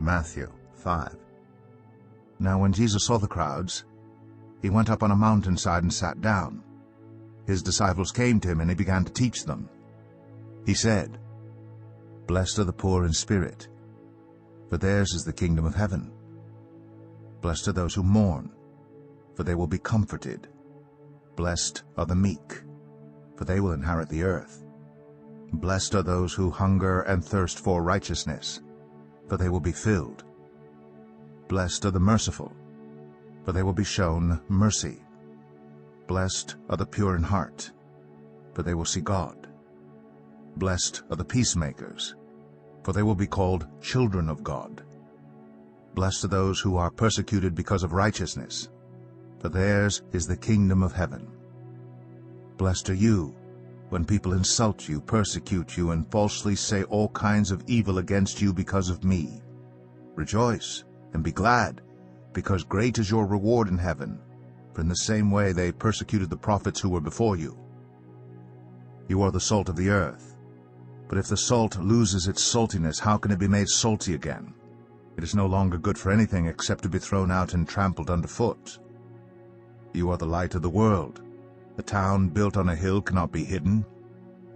Matthew 5. Now when Jesus saw the crowds, he went up on a mountainside and sat down. His disciples came to him, and he began to teach them. He said, "Blessed are the poor in spirit, for theirs is the kingdom of heaven. Blessed are those who mourn, for they will be comforted. Blessed are the meek, for they will inherit the earth. Blessed are those who hunger and thirst for righteousness, for they will be filled. Blessed are the merciful, for they will be shown mercy. Blessed are the pure in heart, for they will see God. Blessed are the peacemakers, for they will be called children of God. Blessed are those who are persecuted because of righteousness, for theirs is the kingdom of heaven. Blessed are you when people insult you, persecute you, and falsely say all kinds of evil against you because of me. Rejoice and be glad, because great is your reward in heaven, for in the same way they persecuted the prophets who were before you. You are the salt of the earth. But if the salt loses its saltiness, how can it be made salty again? It is no longer good for anything except to be thrown out and trampled underfoot. You are the light of the world. A town built on a hill cannot be hidden.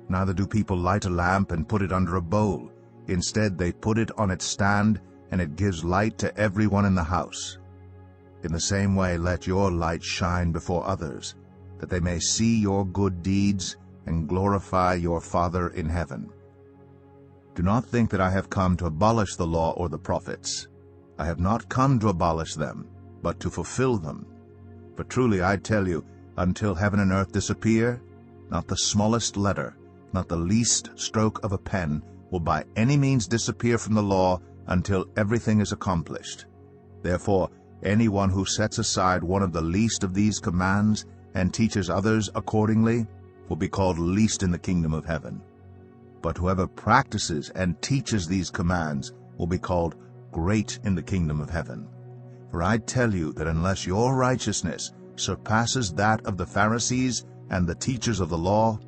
Neither do people light a lamp and put it under a bowl. Instead, they put it on its stand, and it gives light to everyone in the house. In the same way, let your light shine before others, that they may see your good deeds and glorify your Father in heaven. Do not think that I have come to abolish the law or the prophets. I have not come to abolish them, but to fulfill them. For truly I tell you, until heaven and earth disappear, not the smallest letter, not the least stroke of a pen, will by any means disappear from the law until everything is accomplished. Therefore, anyone who sets aside one of the least of these commands and teaches others accordingly will be called least in the kingdom of heaven. But whoever practices and teaches these commands will be called great in the kingdom of heaven. For I tell you that unless your righteousness surpasses that of the Pharisees and the teachers of the law,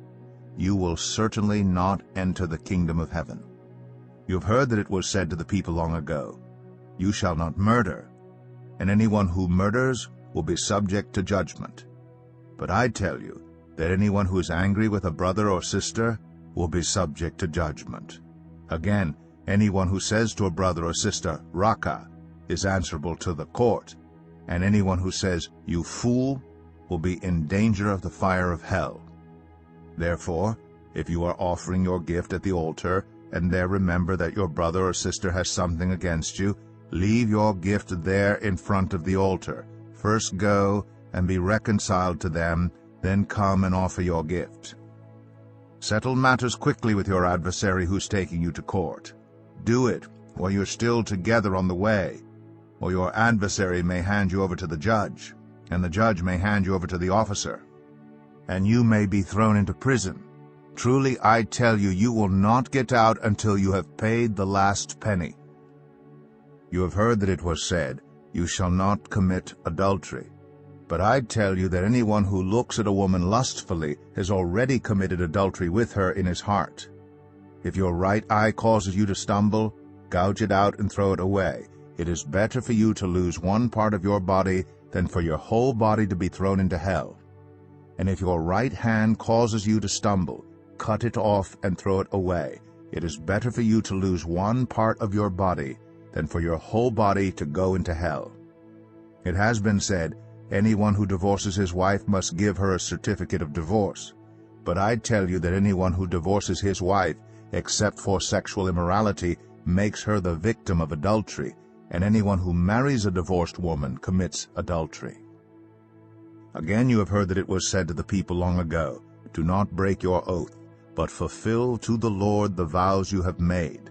you will certainly not enter the kingdom of heaven. You have heard that it was said to the people long ago, 'You shall not murder, and anyone who murders will be subject to judgment.' But I tell you that anyone who is angry with a brother or sister will be subject to judgment. Again, anyone who says to a brother or sister, 'Raka,' is answerable to the court, and anyone who says, 'You fool,' will be in danger of the fire of hell. Therefore, if you are offering your gift at the altar, and there remember that your brother or sister has something against you, leave your gift there in front of the altar. First go and be reconciled to them, then come and offer your gift. Settle matters quickly with your adversary who's taking you to court. Do it while you're still together on the way, or your adversary may hand you over to the judge, and the judge may hand you over to the officer, and you may be thrown into prison. Truly I tell you, you will not get out until you have paid the last penny. You have heard that it was said, 'You shall not commit adultery.' But I tell you that anyone who looks at a woman lustfully has already committed adultery with her in his heart. If your right eye causes you to stumble, gouge it out and throw it away. It is better for you to lose one part of your body than for your whole body to be thrown into hell. And if your right hand causes you to stumble, cut it off and throw it away. It is better for you to lose one part of your body than for your whole body to go into hell. It has been said, 'Anyone who divorces his wife must give her a certificate of divorce.' But I tell you that anyone who divorces his wife, except for sexual immorality, makes her the victim of adultery, and anyone who marries a divorced woman commits adultery. Again you have heard that it was said to the people long ago, 'Do not break your oath, but fulfill to the Lord the vows you have made.'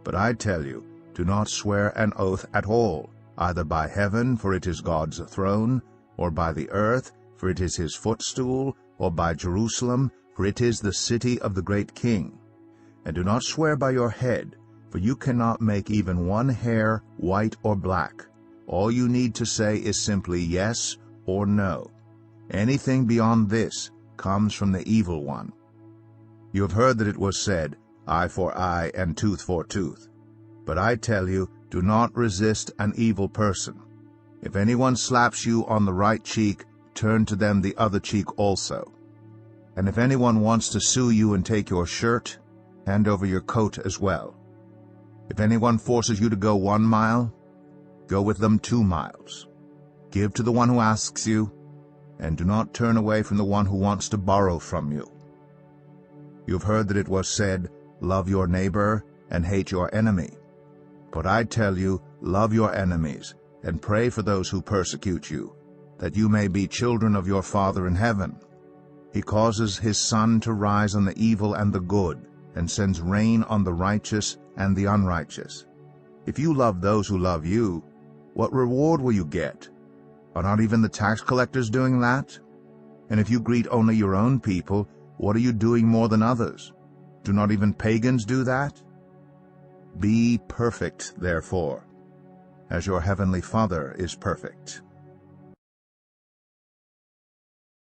But I tell you, do not swear an oath at all, either by heaven, for it is God's throne, or by the earth, for it is his footstool, or by Jerusalem, for it is the city of the great King. And do not swear by your head, for you cannot make even one hair white or black. All you need to say is simply yes or no. Anything beyond this comes from the evil one. You have heard that it was said, 'Eye for eye and tooth for tooth.' But I tell you, Do not resist an evil person. If anyone slaps you on the right cheek, turn to them the other cheek also. And if anyone wants to sue you and take your shirt, hand over your coat as well. If anyone forces you to go 1 mile, go with them 2 miles. Give to the one who asks you, and do not turn away from the one who wants to borrow from you. You have heard that it was said, love your neighbor and hate your enemy. But I tell you, love your enemies, and pray for those who persecute you, that you may be children of your Father in heaven. He causes his sun to rise on the evil and the good, and sends rain on the righteous and the unrighteous. If you love those who love you, what reward will you get? Are not even the tax collectors doing that? And if you greet only your own people, what are you doing more than others? Do not even pagans do that? Be perfect, therefore, as your heavenly Father is perfect.